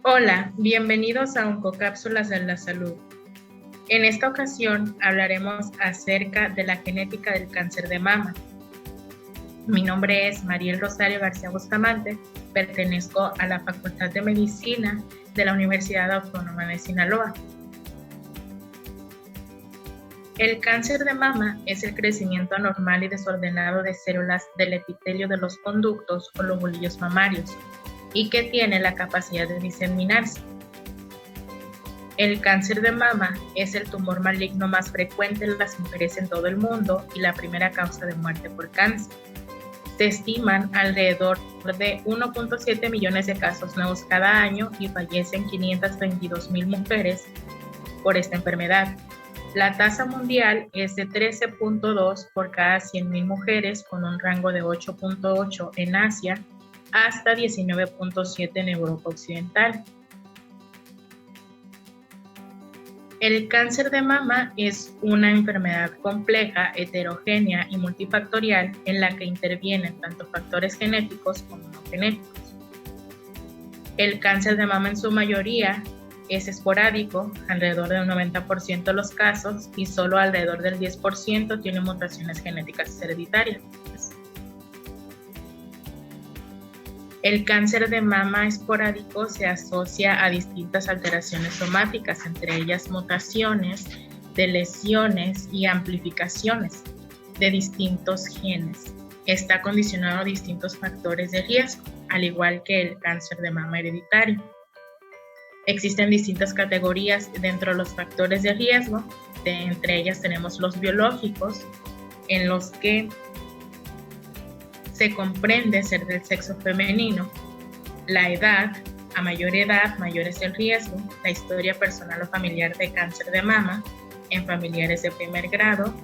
Hola, bienvenidos a Oncocápsulas de la Salud. En esta ocasión hablaremos acerca de la genética del cáncer de mama. Mi nombre es Mariel Rosario García Bustamante, pertenezco a la Facultad de Medicina de la Universidad Autónoma de Sinaloa. El cáncer de mama es el crecimiento anormal y desordenado de células del epitelio de los conductos o lobulillos mamarios y que tiene la capacidad de diseminarse. El cáncer de mama es el tumor maligno más frecuente en las mujeres en todo el mundo y la primera causa de muerte por cáncer. Se estiman alrededor de 1.7 millones de casos nuevos cada año y fallecen 522,000 mujeres por esta enfermedad. La tasa mundial es de 13.2 por cada 100,000 mujeres, con un rango de 8.8 en Asia hasta 19.7 en Europa Occidental. El cáncer de mama es una enfermedad compleja, heterogénea y multifactorial en la que intervienen tanto factores genéticos como no genéticos. El cáncer de mama en su mayoría es esporádico, alrededor del 90% de los casos, y solo alrededor del 10% tiene mutaciones genéticas hereditarias. El cáncer de mama esporádico se asocia a distintas alteraciones somáticas, entre ellas mutaciones de lesiones y amplificaciones de distintos genes. Está condicionado a distintos factores de riesgo, al igual que el cáncer de mama hereditario. Existen distintas categorías dentro de los factores de riesgo, entre ellas tenemos los biológicos, en los que se comprende ser del sexo femenino, la edad, a mayor edad, mayor es el riesgo, la historia personal o familiar de cáncer de mama en familiares de primer grado,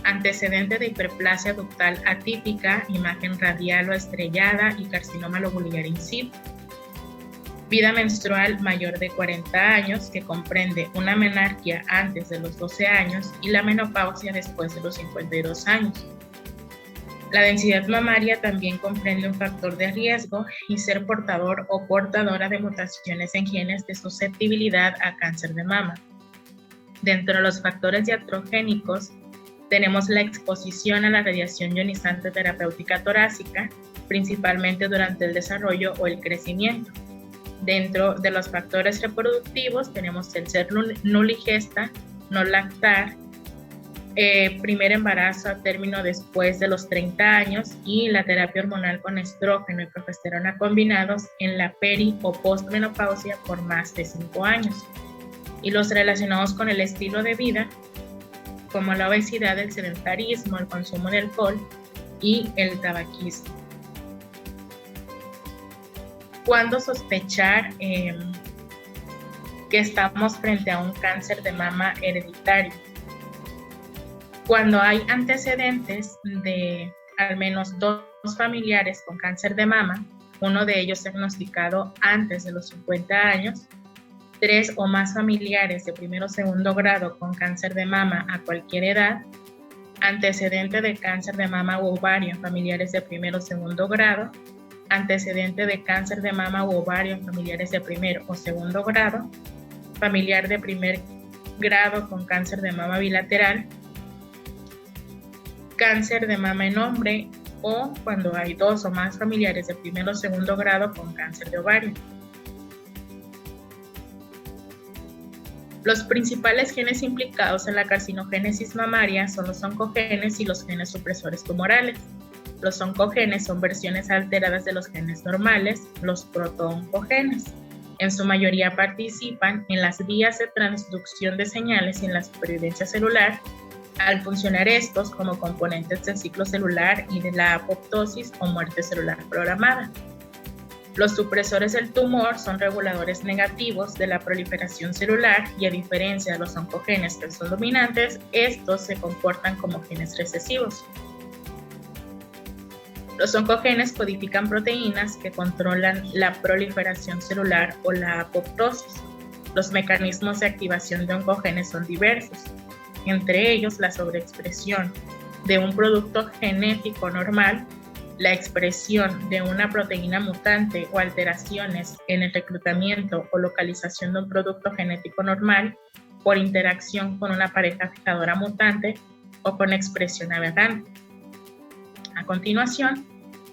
antecedente de hiperplasia ductal atípica, imagen radial o estrellada y carcinoma lobular in situ. Vida menstrual mayor de 40 años, que comprende una menarquia antes de los 12 años y la menopausia después de los 52 años. La densidad mamaria también comprende un factor de riesgo y ser portador o portadora de mutaciones en genes de susceptibilidad a cáncer de mama. Dentro de los factores iatrogénicos tenemos la exposición a la radiación ionizante terapéutica torácica, principalmente durante el desarrollo o el crecimiento. Dentro de los factores reproductivos tenemos el ser nuligesta, no lactar, primer embarazo a término después de los 30 años y la terapia hormonal con estrógeno y progesterona combinados en la peri o postmenopausia por más de 5 años. Y los relacionados con el estilo de vida, como la obesidad, el sedentarismo, el consumo de alcohol y el tabaquismo. ¿Cuándo sospechar que estamos frente a un cáncer de mama hereditario? Cuando hay antecedentes de al menos 2 familiares con cáncer de mama, uno de ellos diagnosticado antes de los 50 años, 3 o más familiares de primero o segundo grado con cáncer de mama a cualquier edad, antecedente de cáncer de mama u ovario en familiares de primero o segundo grado, antecedente de cáncer de mama u ovario en familiares de primer o segundo grado, familiar de primer grado con cáncer de mama bilateral, cáncer de mama en hombre o cuando hay 2 o más familiares de primer o segundo grado con cáncer de ovario. Los principales genes implicados en la carcinogénesis mamaria son los oncogenes y los genes supresores tumorales. Los oncogenes son versiones alteradas de los genes normales, los protooncogenes. En su mayoría participan en las vías de transducción de señales y en la supervivencia celular, al funcionar estos como componentes del ciclo celular y de la apoptosis o muerte celular programada. Los supresores del tumor son reguladores negativos de la proliferación celular y, a diferencia de los oncogenes que son dominantes, estos se comportan como genes recesivos. Los oncogenes codifican proteínas que controlan la proliferación celular o la apoptosis. Los mecanismos de activación de oncogenes son diversos, entre ellos la sobreexpresión de un producto genético normal la expresión de una proteína mutante o alteraciones en el reclutamiento o localización de un producto genético normal por interacción con una pareja fijadora mutante o con expresión aberrante. A continuación,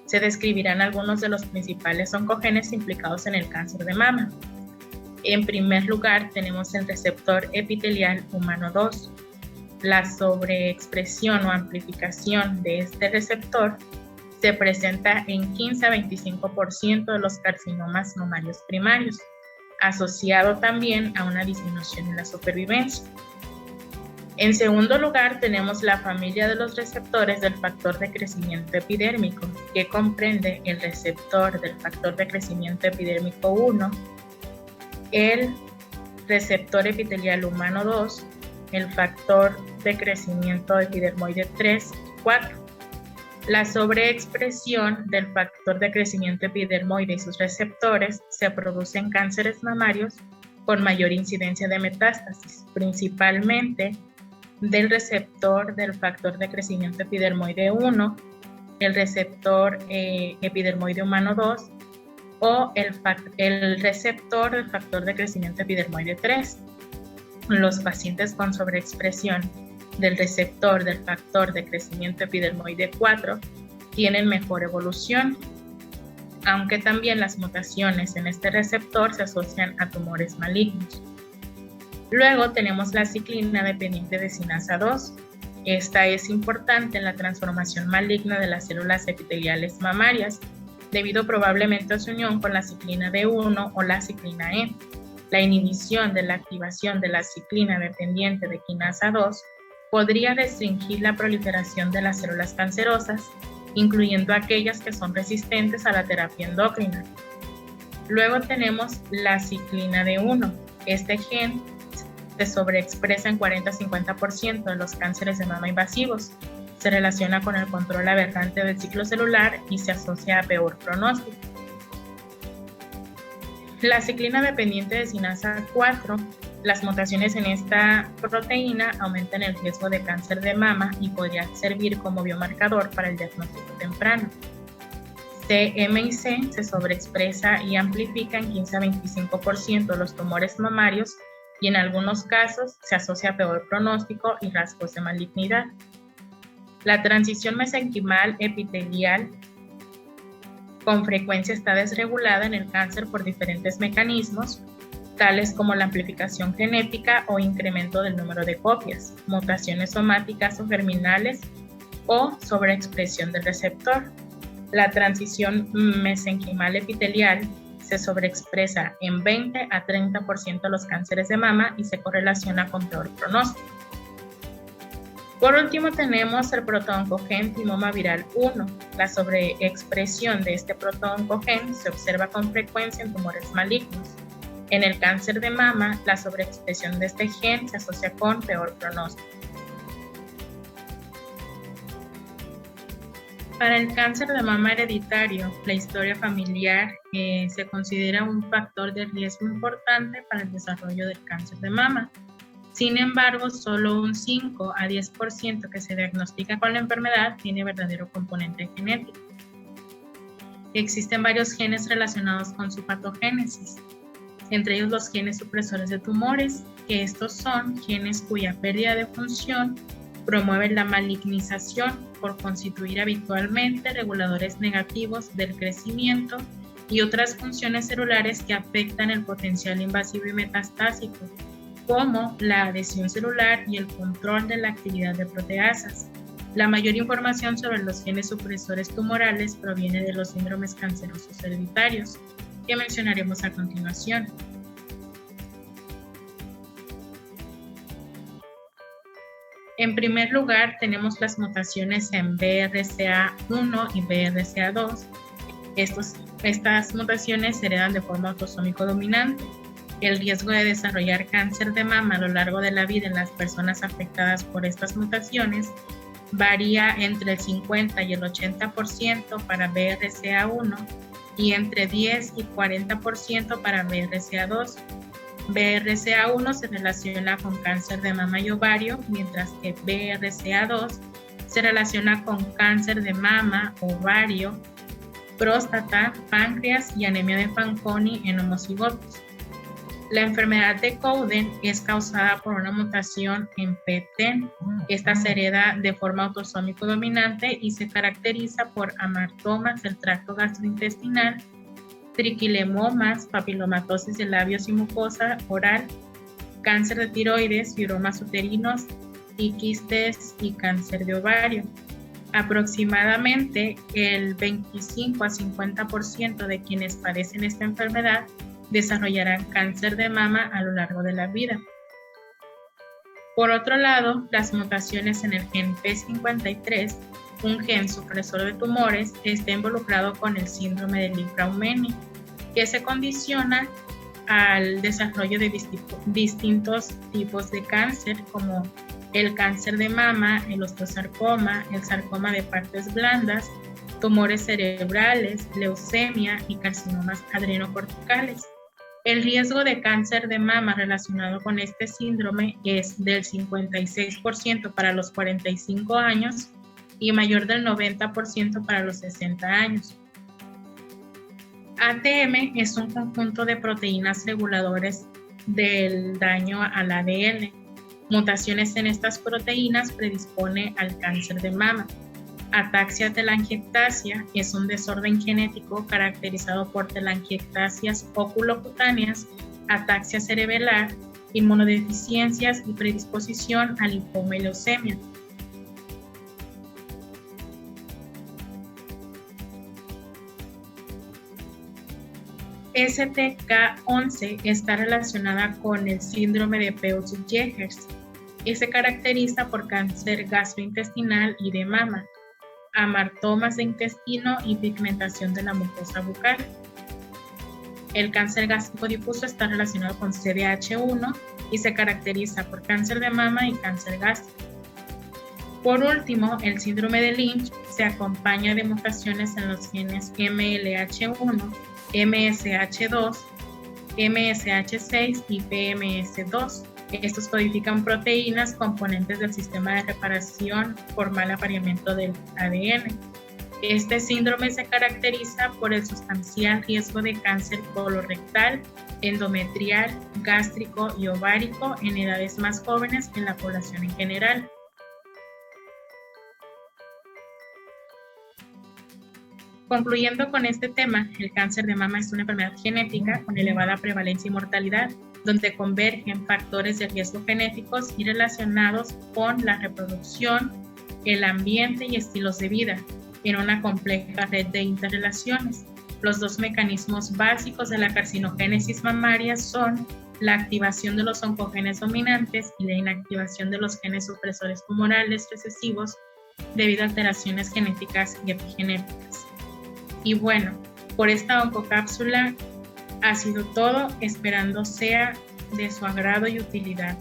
se describirán algunos de los principales oncogenes implicados en el cáncer de mama. En primer lugar, tenemos el receptor epitelial humano 2. La sobreexpresión o amplificación de este receptor se presenta en 15 a 25% de los carcinomas mamarios primarios, asociado también a una disminución en la supervivencia. En segundo lugar, tenemos la familia de los receptores del factor de crecimiento epidérmico, que comprende el receptor del factor de crecimiento epidérmico 1, el receptor epitelial humano 2, el factor de crecimiento epidermoide 3, 4. La sobreexpresión del factor de crecimiento epidermoide y sus receptores se produce en cánceres mamarios con mayor incidencia de metástasis, principalmente del receptor del factor de crecimiento epidermoide 1, el receptor epidermoide humano 2 o el receptor del factor de crecimiento epidermoide 3. Los pacientes con sobreexpresión del receptor del factor de crecimiento epidermoide 4 tienen mejor evolución, aunque también las mutaciones en este receptor se asocian a tumores malignos. Luego tenemos la ciclina dependiente de cinasa 2. Esta es importante en la transformación maligna de las células epiteliales mamarias, debido probablemente a su unión con la ciclina D1 o la ciclina E. La inhibición de la activación de la ciclina dependiente de quinasa 2 podría restringir la proliferación de las células cancerosas, incluyendo aquellas que son resistentes a la terapia endocrina. Luego tenemos la ciclina D1. Este gen se sobreexpresa en 40-50% de los cánceres de mama invasivos. Se relaciona con el control aberrante del ciclo celular y se asocia a peor pronóstico. La ciclina dependiente de cinasa 4, las mutaciones en esta proteína aumentan el riesgo de cáncer de mama y podría servir como biomarcador para el diagnóstico temprano. CMYC se sobreexpresa y amplifica en 15 a 25% de los tumores mamarios y en algunos casos se asocia a peor pronóstico y rasgos de malignidad. La transición mesenquimal epitelial con frecuencia está desregulada en el cáncer por diferentes mecanismos, tales como la amplificación genética o incremento del número de copias, mutaciones somáticas o germinales o sobreexpresión del receptor. La transición mesenquimal epitelial se sobreexpresa en 20 a 30% de los cánceres de mama y se correlaciona con peor pronóstico. Por último tenemos el protooncogen timoma viral 1. La sobreexpresión de este protooncogen se observa con frecuencia en tumores malignos. En el cáncer de mama, la sobreexpresión de este gen se asocia con peor pronóstico. Para el cáncer de mama hereditario, la historia familiar se considera un factor de riesgo importante para el desarrollo del cáncer de mama. Sin embargo, solo un 5 a 10% que se diagnostica con la enfermedad tiene verdadero componente genético. Existen varios genes relacionados con su patogénesis, entre ellos los genes supresores de tumores, que estos son genes cuya pérdida de función promueve la malignización por constituir habitualmente reguladores negativos del crecimiento y otras funciones celulares que afectan el potencial invasivo y metastásico, como la adhesión celular y el control de la actividad de proteasas. La mayor información sobre los genes supresores tumorales proviene de los síndromes cancerosos hereditarios, que mencionaremos a continuación. En primer lugar, tenemos las mutaciones en BRCA1 y BRCA2. Estas mutaciones se heredan de forma autosómico dominante. El riesgo de desarrollar cáncer de mama a lo largo de la vida en las personas afectadas por estas mutaciones varía entre el 50 y el 80% para BRCA1 y entre 10 y 40% para BRCA2. BRCA1 se relaciona con cáncer de mama y ovario, mientras que BRCA2 Se relaciona con cáncer de mama, ovario, próstata, páncreas y anemia de Fanconi en homocigotos. La enfermedad de Cowden es causada por una mutación en PTEN. Esta se hereda de forma autosómico dominante y se caracteriza por amartomas del tracto gastrointestinal, triquilemomas, papilomatosis de labios y mucosa oral, cáncer de tiroides, fibromas uterinos y quistes y cáncer de ovario. Aproximadamente el 25 a 50% de quienes padecen esta enfermedad desarrollarán cáncer de mama a lo largo de la vida. Por otro lado, las mutaciones en el gen P53, un gen supresor de tumores, está involucrado con el síndrome de Li-Fraumeni, que se condiciona al desarrollo de distintos tipos de cáncer, como el cáncer de mama, el osteosarcoma, el sarcoma de partes blandas, tumores cerebrales, leucemia y carcinomas adrenocorticales. El riesgo de cáncer de mama relacionado con este síndrome es del 56% para los 45 años y mayor del 90% para los 60 años. ATM es un conjunto de proteínas reguladores del daño al ADN. Mutaciones en estas proteínas predispone al cáncer de mama. Ataxia telangiectasia es un desorden genético caracterizado por telangiectasias oculocutáneas, ataxia cerebelar, inmunodeficiencias y predisposición a linfoma y leucemia. STK11 está relacionada con el síndrome de Peutz-Jeghers y se caracteriza por cáncer gastrointestinal y de mama, amartomas de intestino y pigmentación de la mucosa bucal. El cáncer gástrico difuso está relacionado con CDH1 y se caracteriza por cáncer de mama y cáncer gástrico. Por último, el síndrome de Lynch se acompaña de mutaciones en los genes MLH1, MSH2, MSH6 y PMS2. Estos codifican proteínas componentes del sistema de reparación por mal apareamiento del ADN. Este síndrome se caracteriza por el sustancial riesgo de cáncer colorectal, endometrial, gástrico y ovárico en edades más jóvenes que en la población en general. Concluyendo con este tema, el cáncer de mama es una enfermedad genética con elevada prevalencia y mortalidad, donde convergen factores de riesgo genéticos y relacionados con la reproducción, el ambiente y estilos de vida, en una compleja red de interrelaciones. Los dos mecanismos básicos de la carcinogénesis mamaria son la activación de los oncogenes dominantes y la inactivación de los genes supresores tumorales recesivos debido a alteraciones genéticas y epigenéticas. Y bueno, por esta oncocápsula ha sido todo, esperando sea de su agrado y utilidad.